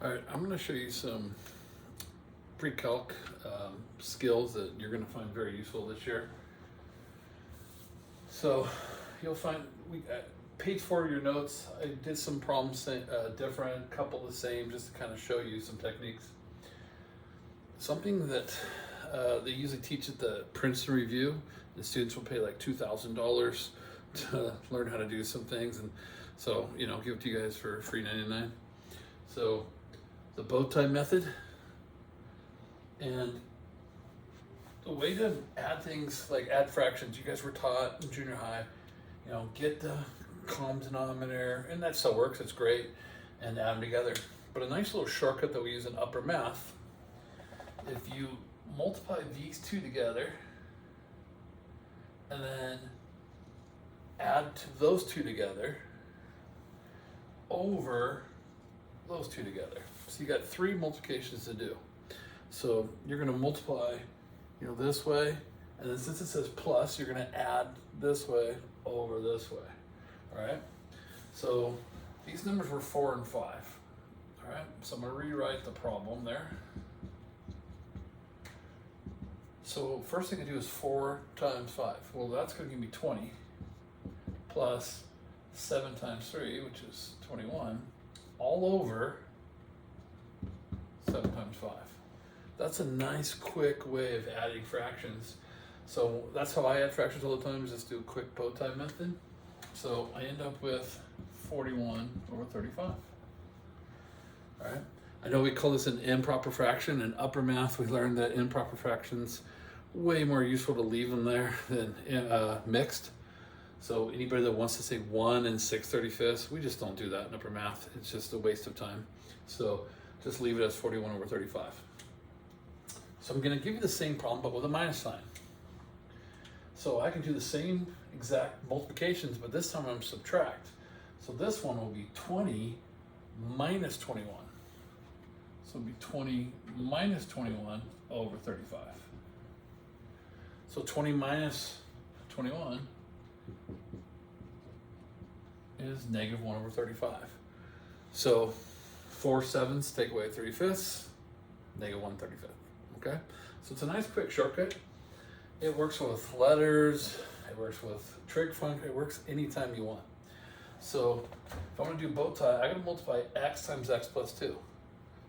All right, I'm going to show you some pre-calc skills that you're going to find very useful this year. So you'll find page 4 of your notes. I did some problems different, couple the same, just to kind of show you some techniques. Something that they usually teach at the Princeton Review. The students will pay like $2,000 to learn how to do some things, and so give it to you guys for free 99. So the bow tie method, and the way to add things like add fractions, you guys were taught in junior high, get the common denominator, and that still works, it's great, and add them together. But a nice little shortcut that we use in upper math, if you multiply these two together and then add to those two together over those two together. So you got 3 multiplications to do. So you're going to multiply, this way, and then since it says plus, you're going to add this way over this way. All right. So these numbers were 4 and 5. All right. So I'm going to rewrite the problem there. So first thing I do is 4 times 5. Well, that's going to give me 20 plus 7 times 3, which is 21, all over 7 times 5. That's a nice quick way of adding fractions. So that's how I add fractions all the time, is just do a quick bow tie method. So I end up with 41 over 35. All right. I know we call this an improper fraction. In upper math, we learned that improper fractions way more useful to leave them there than mixed. So anybody that wants to say 1 and 6/35, we just don't do that in upper math. It's just a waste of time. So just leave it as 41 over 35. So I'm going to give you the same problem, but with a minus sign. So I can do the same exact multiplications, but this time I'm subtract. So this one will be 20 minus 21. So it'll be 20 minus 21 over 35. So 20 minus 21 is negative 1 over 35. So 4 sevenths take away 3/5, negative 1/35. Okay, so it's a nice quick shortcut. It works with letters, it works with trig function, it works anytime you want. So if I want to do bow tie, I got to multiply x times x plus 2.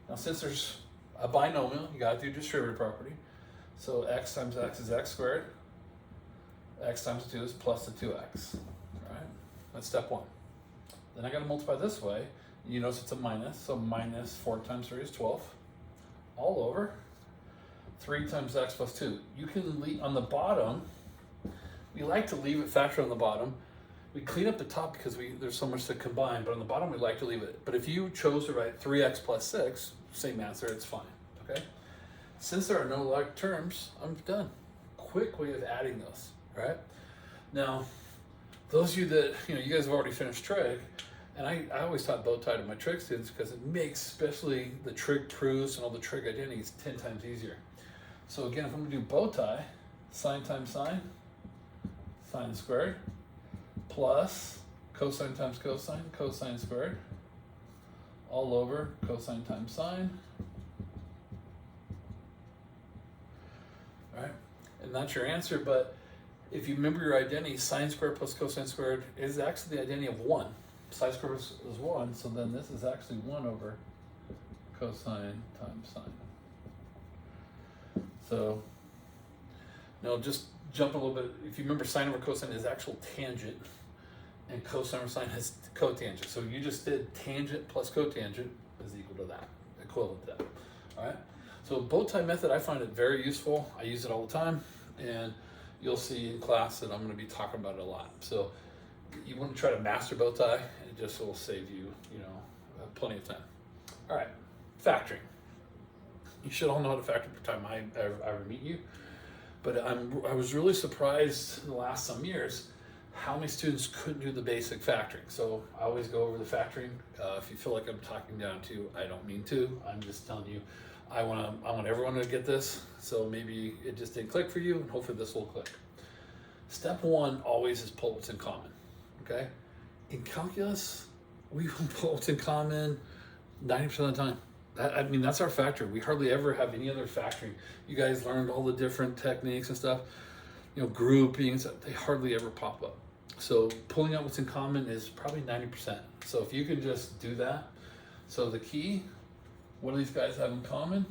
Now since there's a binomial, you got to do distributive property. So x times x is x squared. X times 2 is plus the 2x. All right, that's step 1. Then I got to multiply this way. You notice it's a minus, so minus 4 times 3 is 12. All over 3 times x plus 2. You can leave on the bottom. We like to leave it factored on the bottom. We clean up the top because there's so much to combine, but on the bottom we like to leave it. But if you chose to write 3x plus 6, same answer, it's fine. Okay. Since there are no like terms, I'm done. Quick way of adding those. All right. Now, those of you that you guys have already finished trig, and I always taught bow tie to my trig students because it makes especially the trig proofs and all the trig identities 10 times easier. So again, if I'm going to do bow tie, sine times sine, sine squared, plus cosine times cosine, cosine squared, all over cosine times sine. All right, and that's your answer. But if you remember your identity, sine squared plus cosine squared is actually the identity of 1. Sine squared is 1, so then this is actually 1 over cosine times sine. So now just jump a little bit. If you remember, sine over cosine is actual tangent, and cosine over sine is cotangent. So you just did tangent plus cotangent is equal to that, equivalent to that. All right. So bow tie method, I find it very useful. I use it all the time, and you'll see in class that I'm going to be talking about it a lot. So you want to try to master bow tie, it just will save you, plenty of time. All right, factoring. You should all know how to factor per time I ever meet you. But I was really surprised in the last some years how many students couldn't do the basic factoring. So I always go over the factoring. If you feel like I'm talking down to you, I don't mean to. I'm just telling you, I want everyone to get this. So maybe it just didn't click for you, and hopefully this will click. Step 1 always is pull what's in common. Okay? In calculus, we will pull what's in common 90% of the time. I mean, that's our factoring. We hardly ever have any other factoring. You guys learned all the different techniques and stuff, you know, grouping and stuff. They hardly ever pop up. So pulling out what's in common is probably 90%. So if you can just do that. So the key, what do these guys have in common?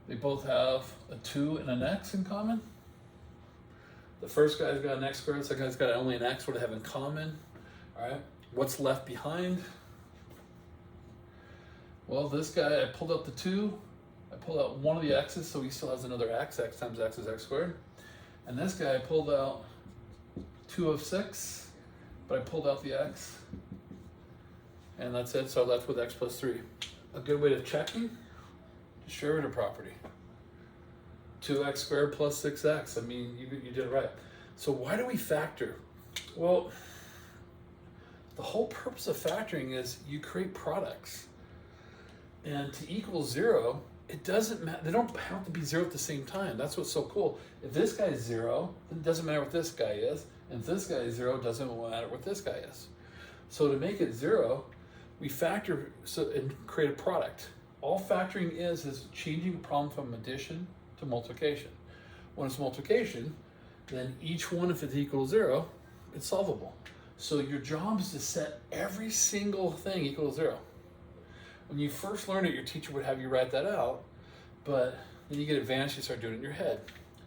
They both have a 2 and an x in common. The first guy's got an x squared, the second guy's got only an x. What do they have in common? All right, what's left behind? Well, this guy, I pulled out the 2, I pulled out one of the x's, so he still has another x. X times x is x squared. And this guy, I pulled out 2 of 6, but I pulled out the x. And that's it, so I'm left with x plus 3. A good way of checking, distributive property. 2x squared plus 6x. I mean, you did it right. So why do we factor? Well, the whole purpose of factoring is you create products. And to equal 0, it doesn't matter. They don't have to be 0 at the same time. That's what's so cool. If this guy is 0, then it doesn't matter what this guy is. And if this guy is 0, it doesn't matter what this guy is. So to make it 0, we factor and create a product. All factoring is changing a problem from addition to multiplication. When it's multiplication, then each one, if it equals 0, it's solvable. So your job is to set every single thing equal to 0. When you first learned it, your teacher would have you write that out, but then you get advanced, you start doing it in your head.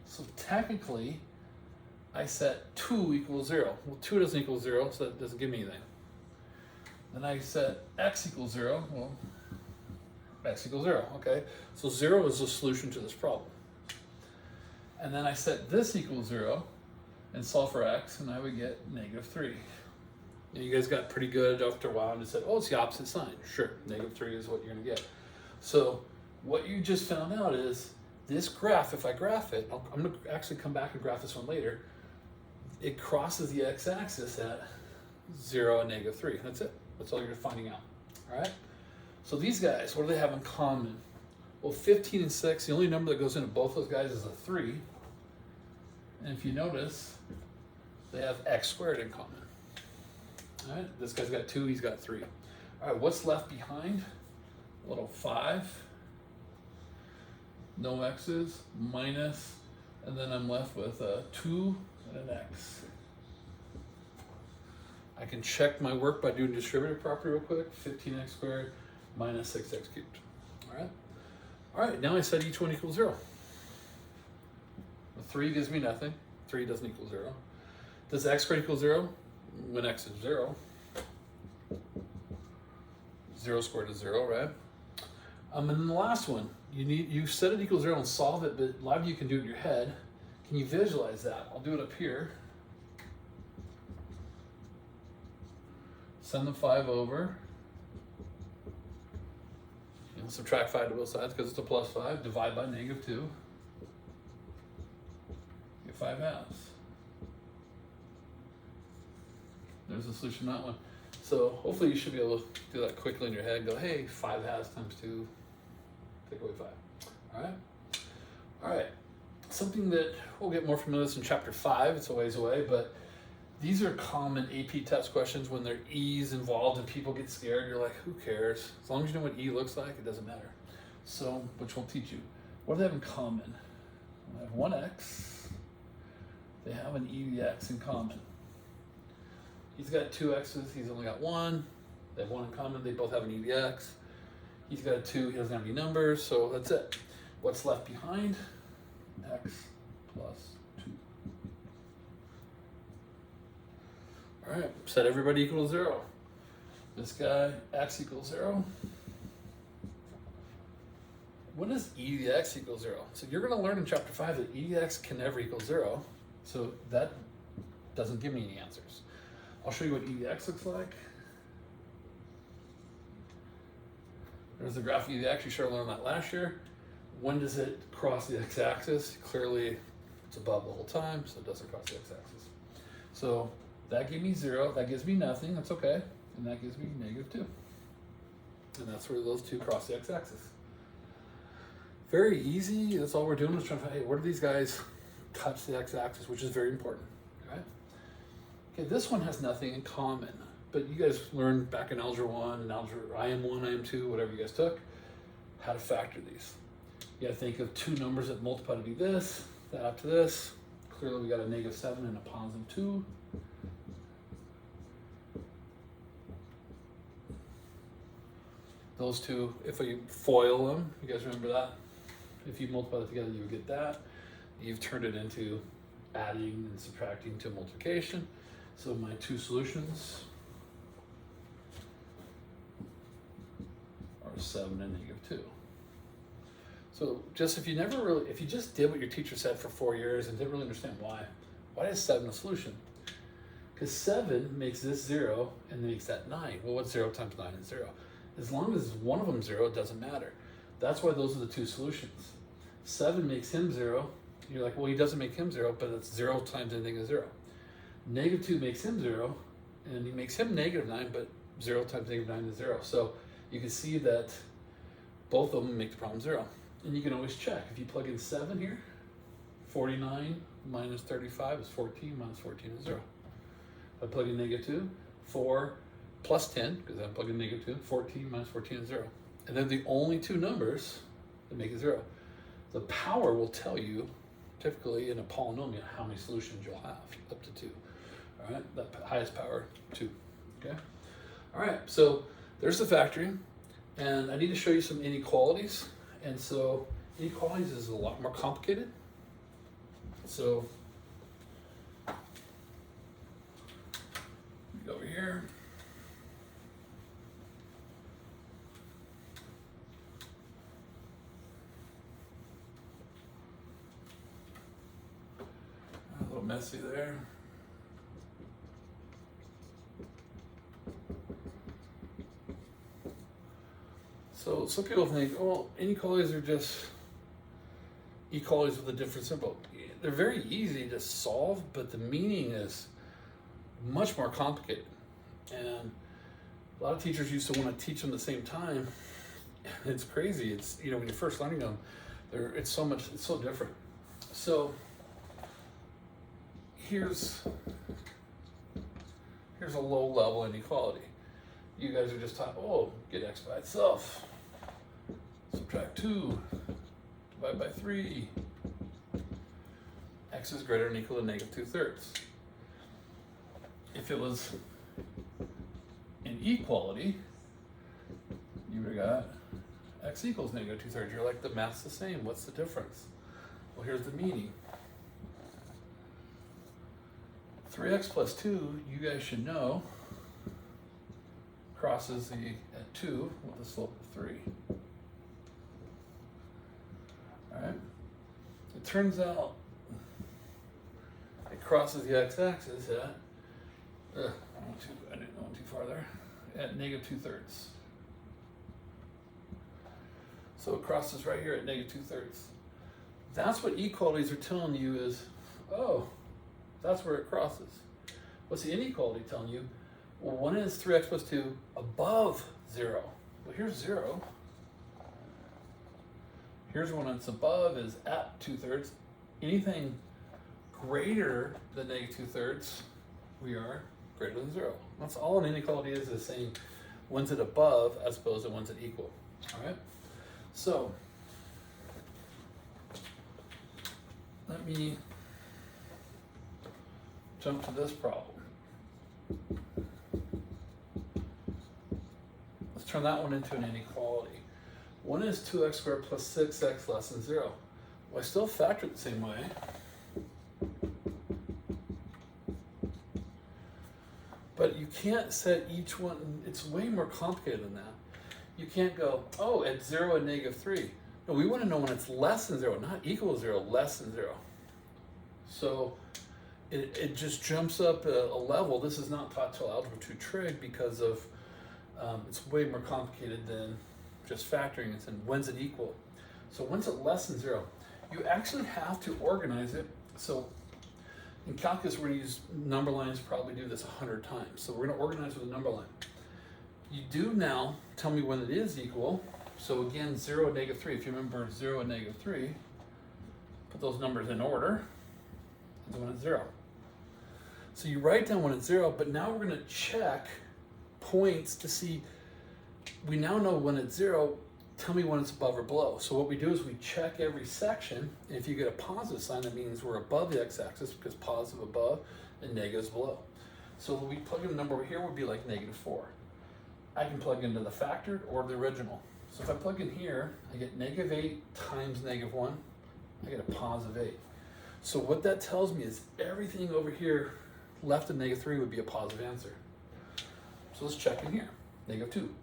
So technically, I set 2 equals 0. Well, 2 doesn't equal 0, so that doesn't give me anything. Then I set x equals 0. Well, x equals 0, okay? So 0 is the solution to this problem. And then I set this equals 0 and solve for x, and I would get -3. And you guys got pretty good after a while and just said, oh, it's the opposite sign. Sure, -3 is what you're gonna get. So what you just found out is this graph, if I graph it, I'm gonna actually come back and graph this one later, it crosses the x-axis at 0 and -3. That's it. That's all you're finding out, all right? So these guys, what do they have in common? Well, 15 and 6, the only number that goes into both those guys is a 3. And if you notice, they have x squared in common. All right, this guy's got 2, he's got 3. All right, what's left behind? A little 5, no x's, minus, and then I'm left with a 2 and an x. I can check my work by doing distributive property real quick. 15x squared minus 6x cubed. All right, now I set each one equals 0. The 3 gives me nothing. 3 doesn't equal 0. Does x squared equal 0? When x is 0. 0 squared is 0, right? And then the last one, you set it equals 0 and solve it, but a lot of you can do it in your head. Can you visualize that? I'll do it up here. Send the 5 over. And subtract 5 to both sides because it's a plus 5. Divide by -2. Get 5 halves. There's the solution to that one. So hopefully you should be able to do that quickly in your head. Go, hey, 5 halves times 2, take away 5. All right? All right. Something that we'll get more familiar with in chapter 5. It's a ways away, but these are common AP test questions when there are E's involved and people get scared. You're like, who cares? As long as you know what E looks like, it doesn't matter. So, which will teach you. What do they have in common? They have 1x. They have an EDX in common. He's got 2 x's, he's only got 1. They have 1 in common, they both have an EDX. He's got a 2, he doesn't have any numbers, so that's it. What's left behind? X plus 2. All right, set everybody equal to 0. This guy, x equals 0. When does e to the x equal 0? So you're going to learn in chapter 5 that e to the x can never equal 0. So that doesn't give me any answers. I'll show you what e to the x looks like. There's the graph of e to the x. You should have learned that last year. When does it cross the x-axis? Clearly, it's above the whole time, so it doesn't cross the x-axis. So that gave me 0. That gives me nothing. That's okay. And that gives me -2. And that's where those two cross the x-axis. Very easy. That's all we're doing is trying to find, hey, where do these guys touch the x-axis, which is very important. All right? Okay, this one has nothing in common, but you guys learned back in Algebra 1 and Algebra IM1, IM2, whatever you guys took, how to factor these. You gotta think of two numbers that multiply to be this, that up to this. Clearly we got a -7 and a +2. Those two, if we FOIL them, you guys remember that? If you multiply that together, you would get that. You've turned it into adding and subtracting to multiplication. So my two solutions are 7 and -2. So just if you just did what your teacher said for 4 years and didn't really understand why is 7 a solution? Because 7 makes this 0 and then makes that 9. Well, what's 0 times 9 is 0. As long as one of them 0, it doesn't matter. That's why those are the two solutions. 7 makes him 0. You're like, well, he doesn't make him 0, but it's 0 times anything is 0. -2 makes him 0, and he makes him -9, but 0 times -9 is 0. So you can see that both of them make the problem 0. And you can always check. If you plug in 7 here, 49 minus 35 is 14, minus 14 is 0. If I plug in -2, 4 plus 10, because I'm plugging -2, 14 minus 14 is 0. And they're the only two numbers that make it 0. The power will tell you, typically in a polynomial, how many solutions you'll have, up to 2. All right, the highest power, 2. Okay. All right, so there's the factoring, and I need to show you some inequalities. And so inequalities is a lot more complicated. So go over here. A little messy there. So some people think, oh, inequalities are just equalities with a different symbol. They're very easy to solve, but the meaning is much more complicated. And a lot of teachers used to want to teach them at the same time. It's crazy. It's, when you're first learning them, it's so different. So here's a low level inequality. You guys are just taught, oh, get x by itself. Subtract 2, divide by 3. X is greater than or equal to -2/3. If it was an equality, you would have got x equals -2/3. You're like, the math's the same. What's the difference? Well, here's the meaning. 3x plus 2, you guys should know, crosses at 2 with a slope of 3. All right. It turns out it crosses the x-axis at, I didn't go too far there, at -2/3. So it crosses right here at -2/3. That's what equalities are telling you is, oh, that's where it crosses. What's the inequality telling you? Well, when is 3x plus 2 above 0? Well, here's 0. Here's when it's above is at 2/3. Anything greater than -2/3, we are greater than 0. That's all an inequality is saying when's it above as opposed to when's it equal. All right? So, let me jump to this problem. Let's turn that one into an inequality. When is 2x squared plus 6x less than 0? Well, I still factor it the same way. But you can't set each one, it's way more complicated than that. You can't go, oh, at 0 and -3. No, we want to know when it's less than 0, not equal to 0, less than 0. So it just jumps up a level. This is not taught till Algebra 2 Trig because of, it's way more complicated than just factoring. It's in when's it equal. So when's it less than 0? You actually have to organize it. So in calculus, we're going to use number lines, probably do this 100 times. So we're going to organize with a number line. You do now tell me when it is equal. So again, 0 and -3. If you remember 0 and -3, put those numbers in order. That's when it's 0. So you write down when it's 0, but now we're going to check points to see. We now know when it's 0. tell me when it's above or below. So what we do is we check every section. And if you get a positive sign, that means we're above the x-axis because positive above and negative is below. So we plug in a number over here would be like -4. I can plug into the factored or the original. So if I plug in here, I get -8 times -1, I get a +8. So what that tells me is everything over here left of -3 would be a positive answer. So let's check in here, -2.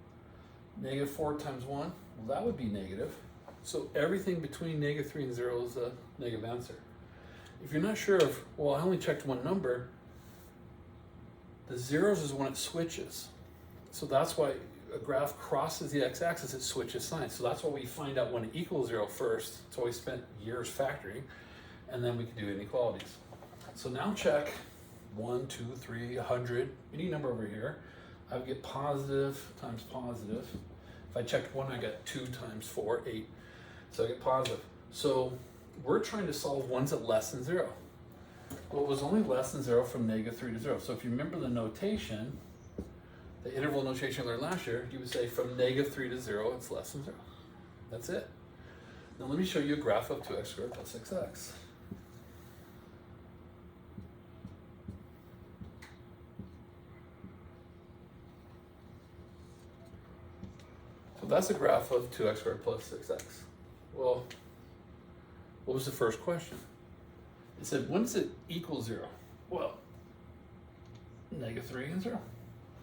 -4 times 1, well, that would be negative. So everything between -3 and 0 is a negative answer. If you're not sure of, well, I only checked one number, the zeros is when it switches. So that's why a graph crosses the x-axis, it switches signs. So that's why we find out when it equals 0 first. That's why we spent years factoring, and then we can do inequalities. So now check 1, 2, 3, 100, any number over here. I would get positive times positive. If I checked 1, I got 2 times 4, 8. So I get positive. So we're trying to solve ones at less than 0. Well, it was only less than 0 from -3 to 0. So if you remember the notation, the interval notation you learned last year, you would say from -3 to 0, it's less than 0. That's it. Now let me show you a graph of 2x squared plus 6x. So that's a graph of 2x squared plus 6x. Well, what was the first question? It said, when does it equal 0? Well, -3 and 0.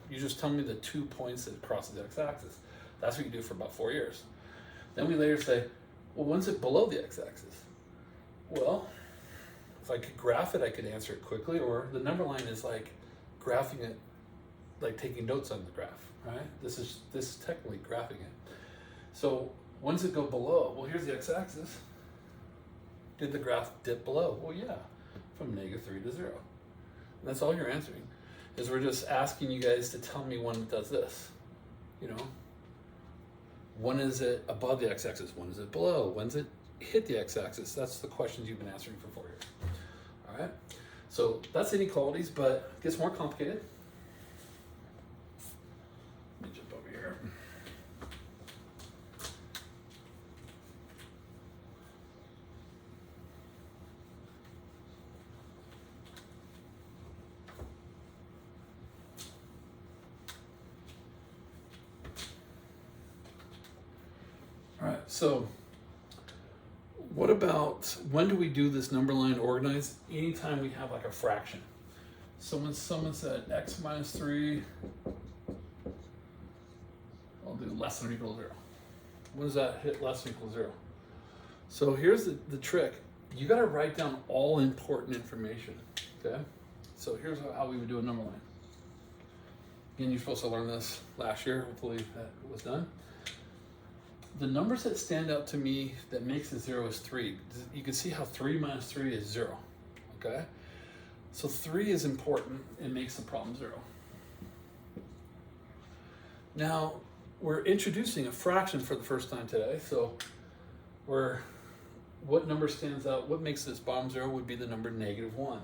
You just tell me the 2 points that crosses the x-axis. That's what you do for about 4 years. Then we later say, well, when's it below the x-axis? Well, if I could graph it, I could answer it quickly, or the number line is like graphing it, like taking notes on the graph, right? This is technically graphing it. So when does it go below? Well, here's the x-axis. Did the graph dip below? Well, yeah, from -3 to 0. And that's all you're answering, is we're just asking you guys to tell me when it does this. You know, when is it above the x-axis? When is it below? When's it hit the x-axis? That's the questions you've been answering for 4 years. All right, so that's inequalities, but it gets more complicated. Let me jump over here. So what about, when do we do this number line organized? Anytime we have like a fraction. So when someone said x minus 3, I'll do less than or equal to 0. When does that hit less than or equal to 0? So here's the trick. You got to write down all important information, okay? So here's how we would do a number line. Again, you're supposed to learn this last year. Hopefully that was done. The numbers that stand out to me that makes it 0 is 3. You can see how 3 minus 3 is 0, okay? So 3 is important and makes the problem 0. Now, we're introducing a fraction for the first time today, so what number stands out, what makes this bottom 0 would be the number -1.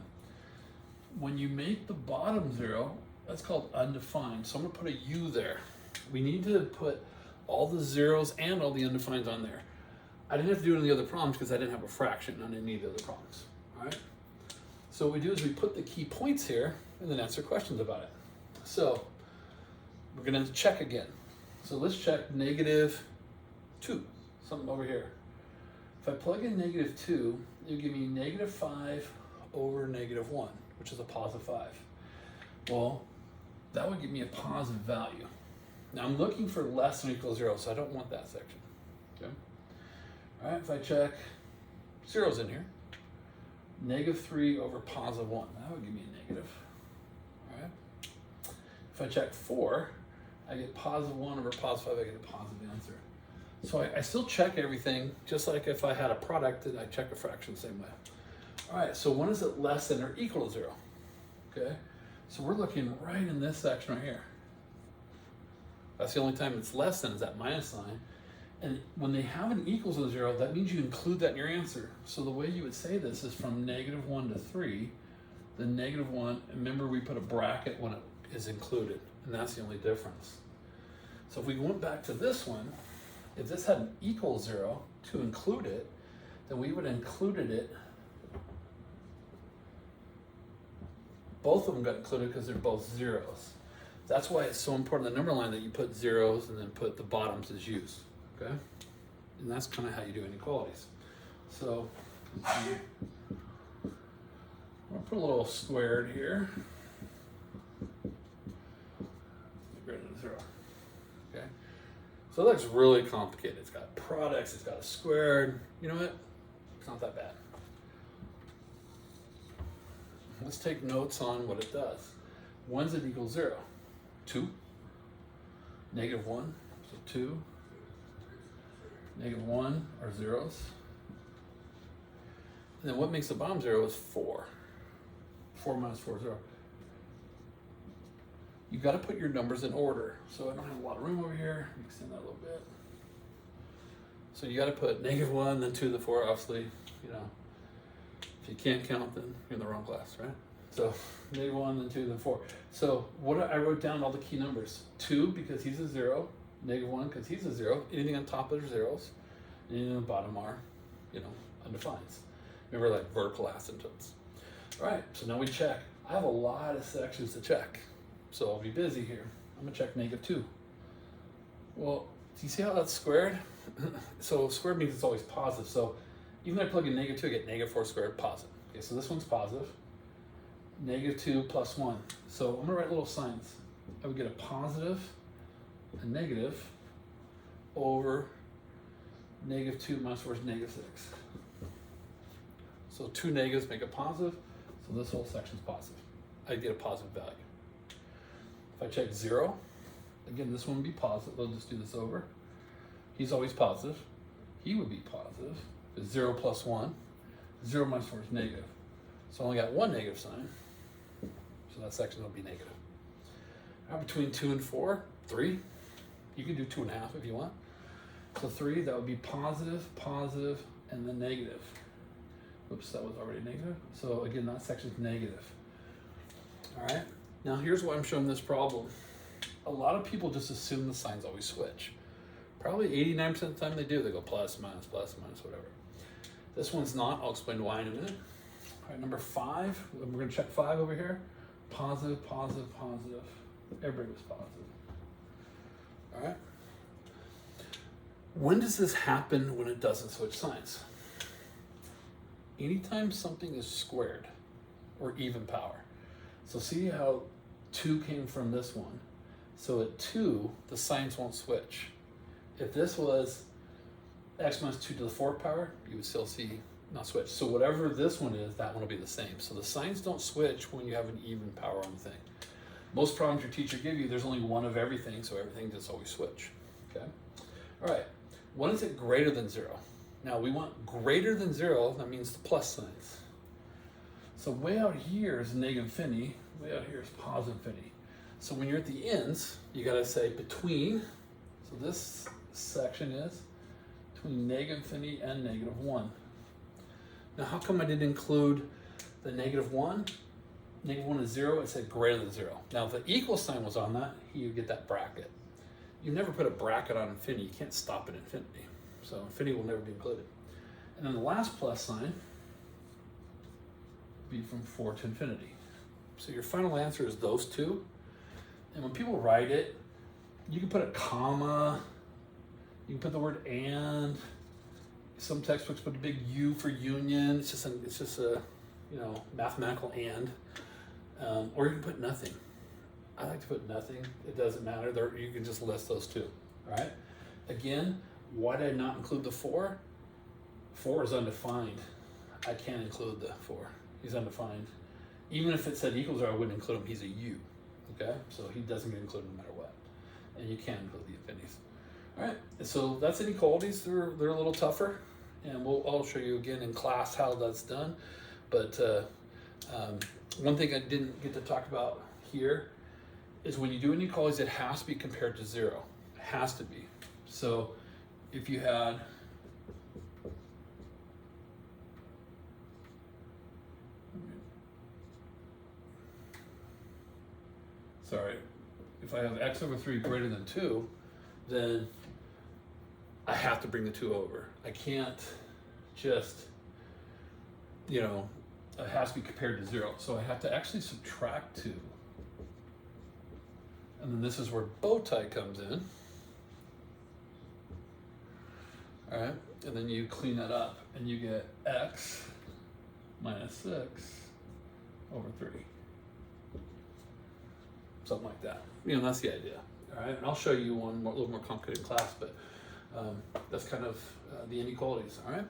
When you make the bottom 0, that's called undefined, so I'm gonna put a U there. We need to put all the zeros and all the undefineds on there. I didn't have to do it in the other problems because I didn't have a fraction on any of the other problems, all right? So what we do is we put the key points here and then answer questions about it. So we're gonna check again. So let's check -2, something over here. If I plug in -2, it'll give me -5 over -1, which is a +5. Well, that would give me a positive value. Now I'm looking for less than or equal to 0, so I don't want that section, okay? All right, if I check, 0's in here. -3 over +1, that would give me a negative, all right? If I check 4, I get +1 over +5, I get a positive answer. So I still check everything, just like if I had a product and I check a fraction the same way. All right, so when is it less than or equal to 0? Okay, so we're looking right in this section right here. That's the only time it's less than is that minus sign. And when they have an equals to 0, that means you include that in your answer. So the way you would say this is from -1 to 3, the -1, remember we put a bracket when it is included, and that's the only difference. So if we went back to this one, if this had an equal 0 to include it, then we would have included it. Both of them got included because they're both zeros. That's why it's so important, the number line, that you put zeros and then put the bottoms as U's, okay? And that's kind of how you do inequalities. So, I'm gonna put a little squared here. Greater than 0, okay? So it looks really complicated. It's got products, it's got a squared. You know what? It's not that bad. Let's take notes on what it does. When's it equal 0? 2, negative 1, so 2, negative 1 are zeros. And then what makes the bottom 0 is 4. 4 minus 4 is 0. You got to put your numbers in order. So I don't have a lot of room over here. Let me extend that a little bit. So you got to put negative 1, then 2 to the 4, obviously. You know, if you can't count, then you're in the wrong class, right? So negative 1, then 2, then 4. So what I wrote down all the key numbers. 2 because he's a 0. Negative 1 because he's a 0. Anything on top are zeros. Anything on the bottom are, you know, undefined. Remember, like vertical asymptotes. All right, so now we check. I have a lot of sections to check. So I'll be busy here. I'm gonna check negative 2. Well, do you see how that's squared? So squared means it's always positive. So even if I plug in negative 2, I get negative 4 squared positive. Okay, so this one's positive. Negative 2 plus 1. So I'm gonna write little signs. I would get a positive, a negative, over negative 2 minus 4 is negative 6. So 2 negatives make a positive. So this whole section's positive. I get a positive value. If I check 0, again, this one would be positive. I'll just do this over. He's always positive. He would be positive. It's 0 plus 1. 0 minus 4 is negative. So I only got one negative sign. So that section will be negative. Now between 2 and 4, 3. You can do 2.5 if you want. So 3, that would be positive, positive, and then negative. Oops, that was already negative. So again, that section's negative. All right. Now here's why I'm showing this problem. A lot of people just assume the signs always switch. Probably 89% of the time they do. They go plus, minus, whatever. This one's not. I'll explain why in a minute. All right, number 5. We're going to check 5 over here. Positive, positive, positive. Everybody was positive. All right. When does this happen when it doesn't switch signs? Anytime something is squared or even power. So see how 2 came from this one. So at 2, the signs won't switch. If this was x minus 2 to the 4th power, you would still see not switch. So whatever this one is, that one will be the same. So the signs don't switch when you have an even power on the thing. Most problems your teacher give you, there's only one of everything, so everything just always switch. Okay. All right. When is it greater than 0? Now we want greater than 0, that means the plus signs. So way out here is negative infinity, way out here is positive infinity. So when you're at the ends, you gotta say between, so this section is between negative infinity and negative 1. Now how come I didn't include the negative 1? Negative 1 is 0, it said greater than 0. Now if the equal sign was on that, you get that bracket. You never put a bracket on infinity, you can't stop at infinity. So infinity will never be included. And then the last plus sign would be from 4 to infinity. So your final answer is those two. And when people write it, you can put a comma, you can put the word and. Some textbooks put a big U for union. It's just a you know, mathematical and. Or you can put nothing. I like to put nothing. It doesn't matter. You can just list those two. All right. Again, why did I not include the 4? 4 is undefined. I can't include the 4. He's undefined. Even if it said equals, or I wouldn't include him. He's a U. Okay, so he doesn't get included no matter what. And you can't include the infinities. All right. So that's inequalities. They're a little tougher, and I'll show you again in class how that's done. But one thing I didn't get to talk about here is when you do inequalities, it has to be compared to 0. It has to be. So if you had if I have x over 3 greater than 2, then I have to bring the 2 over. I can't just, you know, it has to be compared to 0. So I have to actually subtract 2. And then this is where Bowtie comes in. All right, and then you clean that up and you get x minus 6 over 3. Something like that. You know, that's the idea. All right, and I'll show you one more, a little more complicated class, but that's kind of the inequalities. All right.